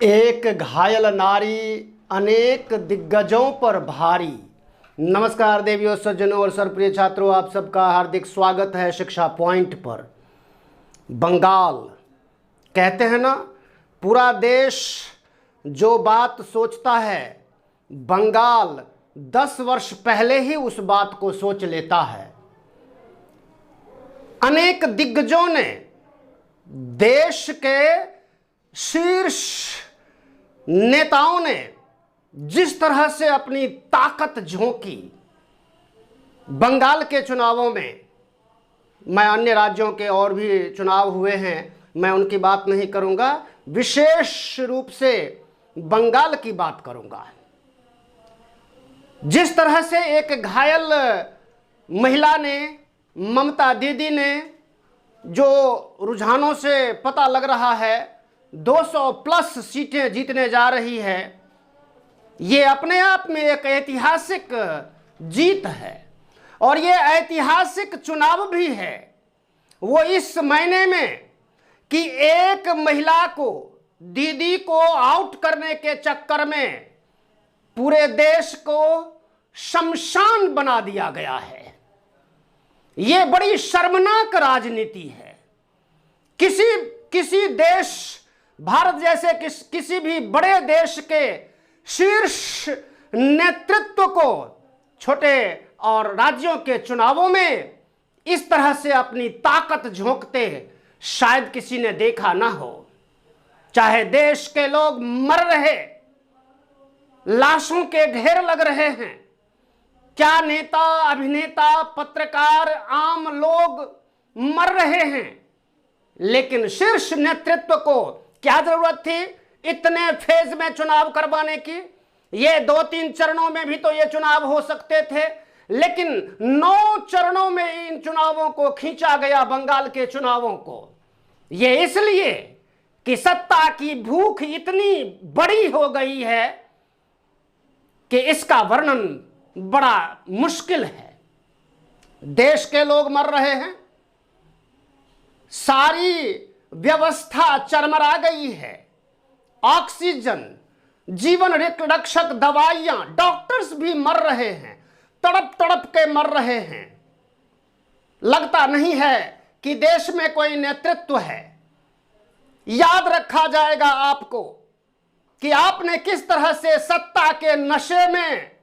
एक घायल नारी अनेक दिग्गजों पर भारी। नमस्कार देवियों, सज्जनों और सरप्रिय छात्रों, आप सबका हार्दिक स्वागत है शिक्षा पॉइंट पर। बंगाल कहते हैं ना, पूरा देश जो बात सोचता है बंगाल 10 वर्ष पहले ही उस बात को सोच लेता है। अनेक दिग्गजों ने देश के शीर्ष नेताओं ने जिस तरह से अपनी ताकत झोंकी बंगाल के चुनावों में, मैं अन्य राज्यों के और भी चुनाव हुए हैं, मैं उनकी बात नहीं करूंगा, विशेष रूप से बंगाल की बात करूंगा। जिस तरह से एक घायल महिला ने, ममता दीदी ने, जो रुझानों से पता लग रहा है 200 प्लस सीटें जीतने जा रही है, ये अपने आप में एक ऐतिहासिक जीत है और ये ऐतिहासिक चुनाव भी है। वो इस महीने में कि एक महिला को, दीदी को आउट करने के चक्कर में पूरे देश को शमशान बना दिया गया है। ये बड़ी शर्मनाक राजनीति है। किसी देश, भारत जैसे किसी भी बड़े देश के शीर्ष नेतृत्व को छोटे और राज्यों के चुनावों में इस तरह से अपनी ताकत झोंकते शायद किसी ने देखा ना हो। चाहे देश के लोग मर रहे, लाशों के ढेर लग रहे हैं, क्या नेता, अभिनेता, पत्रकार, आम लोग मर रहे हैं, लेकिन शीर्ष नेतृत्व को क्या जरूरत थी इतने फेज में चुनाव करवाने की? ये 2-3 चरणों में भी तो ये चुनाव हो सकते थे, लेकिन 9 चरणों में इन चुनावों को खींचा गया, बंगाल के चुनावों को। ये इसलिए कि सत्ता की भूख इतनी बड़ी हो गई है कि इसका वर्णन बड़ा मुश्किल है। देश के लोग मर रहे हैं, सारी व्यवस्था चरमरा गई है, ऑक्सीजन, जीवन रक्षक दवाइयां, डॉक्टर्स भी मर रहे हैं, तड़प तड़प के मर रहे हैं। लगता नहीं है कि देश में कोई नेतृत्व है। याद रखा जाएगा आपको कि आपने किस तरह से सत्ता के नशे में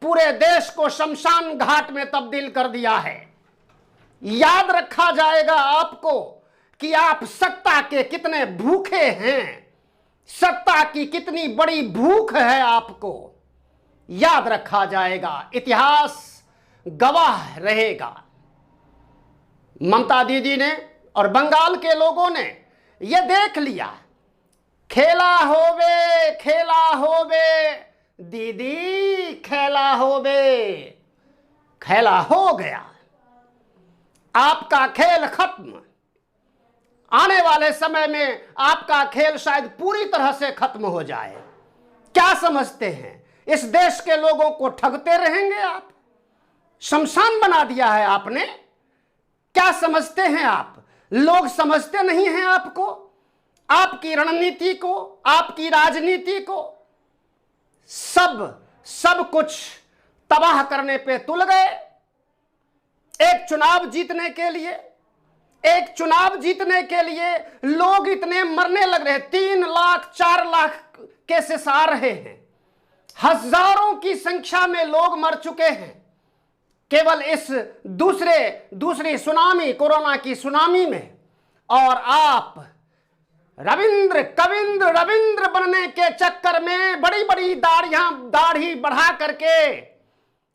पूरे देश को शमशान घाट में तब्दील कर दिया है। याद रखा जाएगा आपको कि आप सत्ता के कितने भूखे हैं, सत्ता की कितनी बड़ी भूख है आपको। याद रखा जाएगा, इतिहास गवाह रहेगा। ममता दीदी ने और बंगाल के लोगों ने यह देख लिया, खेला होवे दीदी, खेला होवे, खेला हो गया, आपका खेल खत्म। आने वाले समय में आपका खेल शायद पूरी तरह से खत्म हो जाए। क्या समझते हैं, इस देश के लोगों को ठगते रहेंगे आप? शमशान बना दिया है आपने। क्या समझते हैं आप? लोग समझते नहीं हैं आपको, आपकी रणनीति को, आपकी राजनीति को। सब कुछ तबाह करने पे तुल गए। एक चुनाव जीतने के लिए लोग इतने मरने लग रहे, 3 लाख 4 लाख केसेस आ रहे हैं, हजारों की संख्या में लोग मर चुके हैं केवल इस दूसरी सुनामी, कोरोना की सुनामी में। और आप रविंद्र बनने के चक्कर में बड़ी बड़ी दाढ़ी बढ़ा करके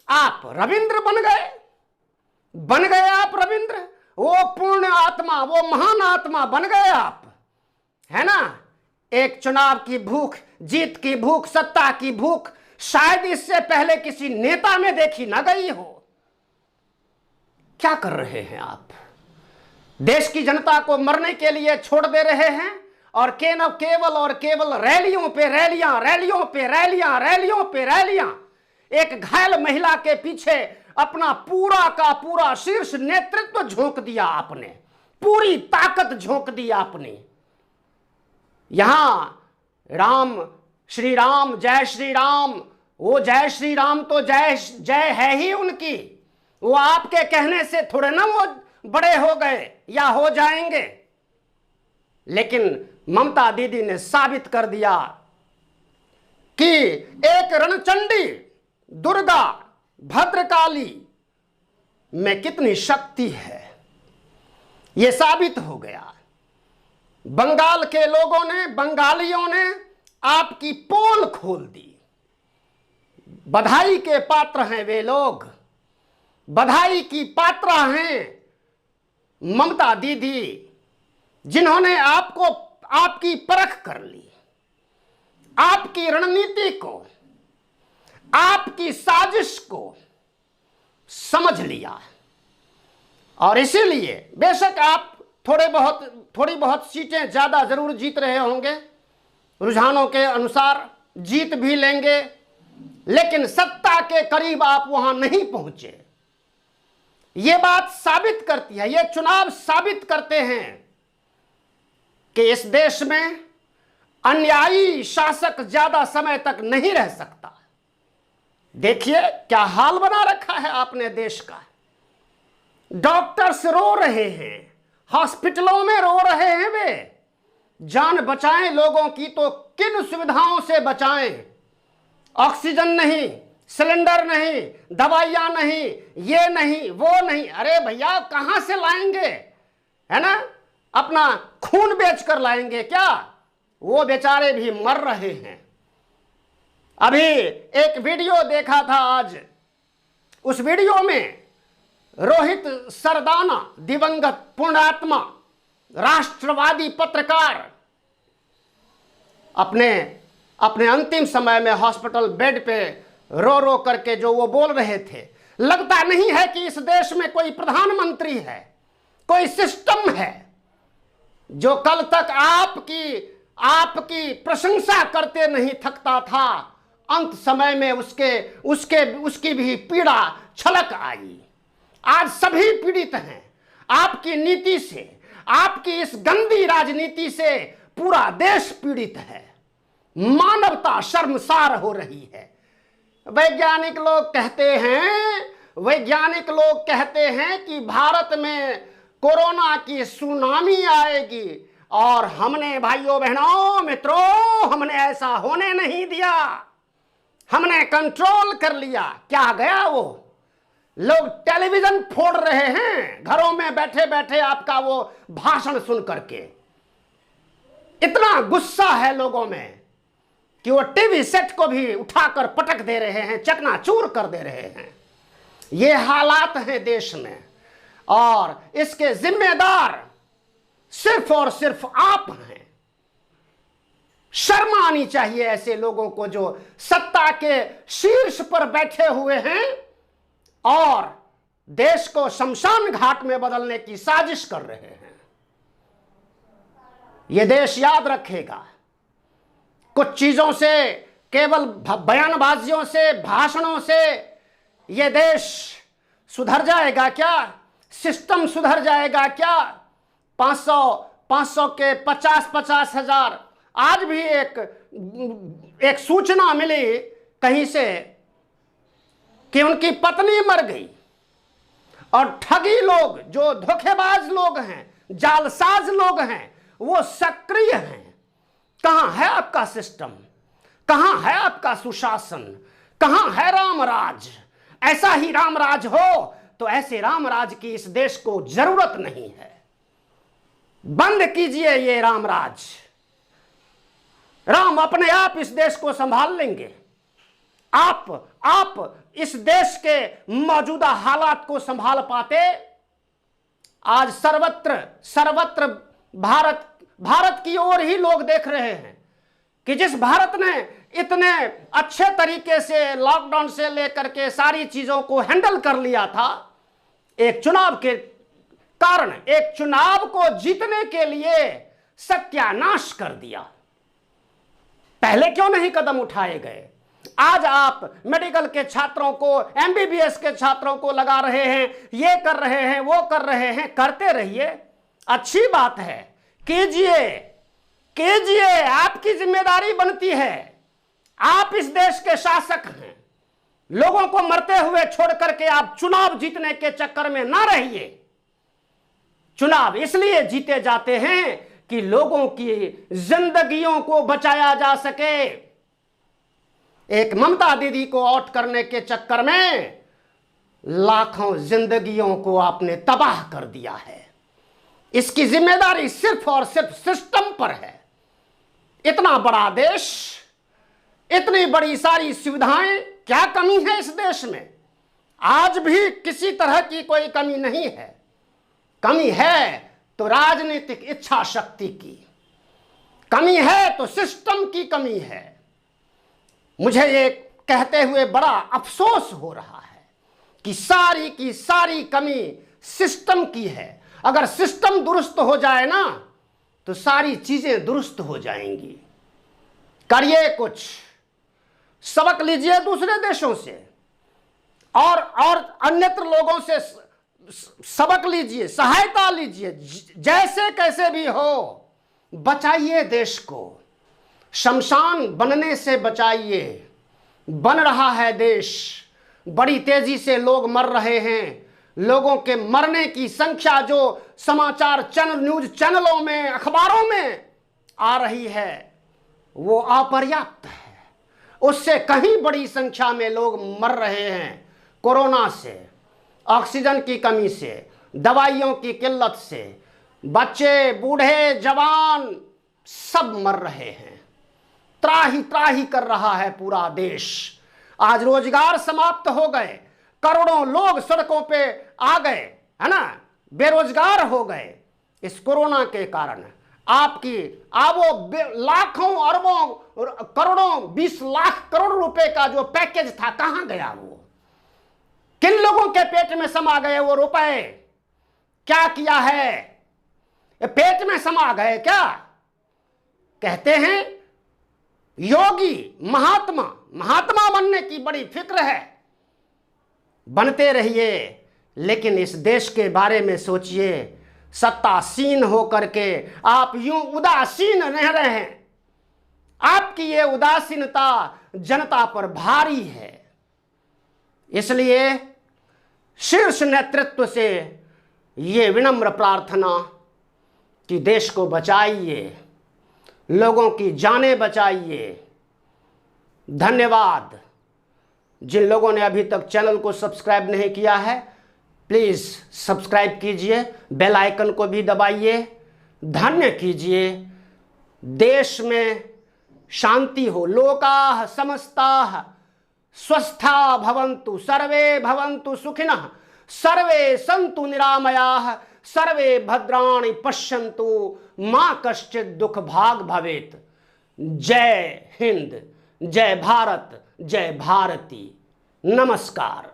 आप रविंद्र बन गए आप रविंद्र, वो पूर्ण आत्मा, वो महान आत्मा बन गए आप, है ना। एक चुनाव की भूख, जीत की भूख, सत्ता की भूख शायद इससे पहले किसी नेता में देखी ना गई हो। क्या कर रहे हैं आप? देश की जनता को मरने के लिए छोड़ दे रहे हैं और केवल रैलियों पे रैलियां, एक घायल महिला के पीछे अपना पूरा का पूरा शीर्ष नेतृत्व झोंक दिया आपने, पूरी ताकत झोंक दी आपने। यहां श्री राम, जय श्री राम, वो जय श्री राम तो जय जय है ही उनकी, वो आपके कहने से थोड़े ना वो बड़े हो गए या हो जाएंगे। लेकिन ममता दीदी ने साबित कर दिया कि एक रणचंडी दुर्गा भद्रकाली में कितनी शक्ति है, यह साबित हो गया। बंगाल के लोगों ने, बंगालियों ने आपकी पोल खोल दी। बधाई के पात्र हैं वे लोग, बधाई की पात्रा हैं ममता दीदी, जिन्होंने आपको, आपकी परख कर ली, आपकी रणनीति को, आपकी साजिश को समझ लिया। और इसीलिए बेशक आप थोड़ी बहुत सीटें ज्यादा जरूर जीत रहे होंगे, रुझानों के अनुसार जीत भी लेंगे, लेकिन सत्ता के करीब आप वहां नहीं पहुंचे। यह बात साबित करती है, ये चुनाव साबित करते हैं कि इस देश में अन्यायी शासक ज्यादा समय तक नहीं रह सकता। देखिए क्या हाल बना रखा है आपने देश का। डॉक्टर्स रो रहे हैं, हॉस्पिटलों में रो रहे हैं, वे जान बचाएं लोगों की तो किन सुविधाओं से बचाएं? ऑक्सीजन नहीं, सिलेंडर नहीं, दवाइयां नहीं, ये नहीं, वो नहीं। अरे भैया कहां से लाएंगे, है ना? अपना खून बेचकर लाएंगे क्या? वो बेचारे भी मर रहे हैं। अभी एक वीडियो देखा था आज, उस वीडियो में रोहित सरदाना, दिवंगत पुण्यात्मा राष्ट्रवादी पत्रकार, अपने अंतिम समय में हॉस्पिटल बेड पे रो रो करके जो वो बोल रहे थे, लगता नहीं है कि इस देश में कोई प्रधानमंत्री है, कोई सिस्टम है जो कल तक आपकी प्रशंसा करते नहीं थकता था। अंत समय में उसकी भी पीड़ा छलक आई। आज सभी पीड़ित हैं आपकी नीति से, आपकी इस गंदी राजनीति से पूरा देश पीड़ित है। मानवता शर्मसार हो रही है। वैज्ञानिक लोग कहते हैं कि भारत में कोरोना की सुनामी आएगी, और हमने भाइयों बहनों मित्रों, हमने ऐसा होने नहीं दिया, हमने कंट्रोल कर लिया। क्या गया वो? लोग टेलीविजन फोड़ रहे हैं घरों में बैठे बैठे आपका वो भाषण सुन करके। इतना गुस्सा है लोगों में कि वो टीवी सेट को भी उठाकर पटक दे रहे हैं, चकनाचूर कर दे रहे हैं। ये हालात हैं देश में, और इसके जिम्मेदार सिर्फ और सिर्फ आप हैं। शर्म आनी चाहिए ऐसे लोगों को जो सत्ता के शीर्ष पर बैठे हुए हैं और देश को शमशान घाट में बदलने की साजिश कर रहे हैं। यह देश याद रखेगा। कुछ चीजों से, केवल बयानबाजियों से, भाषणों से यह देश सुधर जाएगा क्या? सिस्टम सुधर जाएगा क्या? 500 के 50 हजार। आज भी एक सूचना मिली कहीं से कि उनकी पत्नी मर गई, और ठगी लोग, जो धोखेबाज लोग हैं, जालसाज लोग हैं, वो सक्रिय हैं। कहां है आपका सिस्टम? कहां है आपका सुशासन? कहां है रामराज? ऐसा ही रामराज हो तो ऐसे रामराज की इस देश को जरूरत नहीं है। बंद कीजिए ये रामराज। राम अपने आप इस देश को संभाल लेंगे। आप इस देश के मौजूदा हालात को संभाल पाते? आज सर्वत्र भारत की ओर ही लोग देख रहे हैं कि जिस भारत ने इतने अच्छे तरीके से लॉकडाउन से लेकर के सारी चीजों को हैंडल कर लिया था, एक चुनाव के कारण, एक चुनाव को जीतने के लिए सत्यानाश कर दिया। पहले क्यों नहीं कदम उठाए गए? आज आप मेडिकल के छात्रों को, एमबीबीएस के छात्रों को लगा रहे हैं, ये कर रहे हैं, वो कर रहे हैं। करते रहिए, अच्छी बात है, कीजिए। कीजिए, आपकी जिम्मेदारी बनती है। आप इस देश के शासक हैं। लोगों को मरते हुए छोड़ करके आप चुनाव जीतने के चक्कर में ना रहिए। चुनाव इसलिए जीते जाते हैं कि लोगों की जिंदगियों को बचाया जा सके। एक ममता दीदी को आउट करने के चक्कर में लाखों जिंदगियों को आपने तबाह कर दिया है। इसकी जिम्मेदारी सिर्फ और सिर्फ सिस्टम पर है। इतना बड़ा देश, इतनी बड़ी सारी सुविधाएं, क्या कमी है इस देश में? आज भी किसी तरह की कोई कमी नहीं है। कमी है तो राजनीतिक इच्छा शक्ति की, कमी है तो सिस्टम की कमी है। मुझे ये कहते हुए बड़ा अफसोस हो रहा है कि सारी की सारी कमी सिस्टम की है। अगर सिस्टम दुरुस्त हो जाए ना तो सारी चीजें दुरुस्त हो जाएंगी। करिए कुछ, सबक लीजिए दूसरे देशों से और अन्यत्र लोगों से सबक लीजिए, सहायता लीजिए। जैसे कैसे भी हो बचाइए देश को, शमशान बनने से बचाइए। बन रहा है देश, बड़ी तेजी से लोग मर रहे हैं। लोगों के मरने की संख्या जो समाचार चैनल, न्यूज चैनलों में, अखबारों में आ रही है वो अपर्याप्त है। उससे कहीं बड़ी संख्या में लोग मर रहे हैं कोरोना से, ऑक्सीजन की कमी से, दवाइयों की किल्लत से। बच्चे, बूढ़े, जवान सब मर रहे हैं। त्राही त्राही कर रहा है पूरा देश। आज रोजगार समाप्त हो गए, करोड़ों लोग सड़कों पे आ गए, है ना, बेरोजगार हो गए इस कोरोना के कारण। आपकी वो लाखों, अरबों, करोड़ों, 20 लाख करोड़ रुपए का जो पैकेज था कहां गया? वो किन लोगों के पेट में समा गए वो रुपए? क्या किया है? पेट में समा गए क्या? कहते हैं योगी, महात्मा बनने की बड़ी फिक्र है। बनते रहिए, लेकिन इस देश के बारे में सोचिए। सत्तासीन होकर के आप यूं उदासीन रह रहे हैं। आपकी ये उदासीनता जनता पर भारी है। इसलिए शीर्ष नेतृत्व से ये विनम्र प्रार्थना कि देश को बचाइए, लोगों की जानें बचाइए। धन्यवाद। जिन लोगों ने अभी तक चैनल को सब्सक्राइब नहीं किया है, प्लीज़ सब्सक्राइब कीजिए, बेल आइकन को भी दबाइए, धन्य कीजिए। देश में शांति हो। लोकाः समस्ताः स्वस्था भवन्तु, सर्वे भवन्तु सुखिनः, सर्वे सन्तु निरामयाः, सर्वे भद्राणि पश्यन्तु, मा कश्चित् दुख भाग भवेत्। जय हिंद, जय भारत, जय भारती। नमस्कार।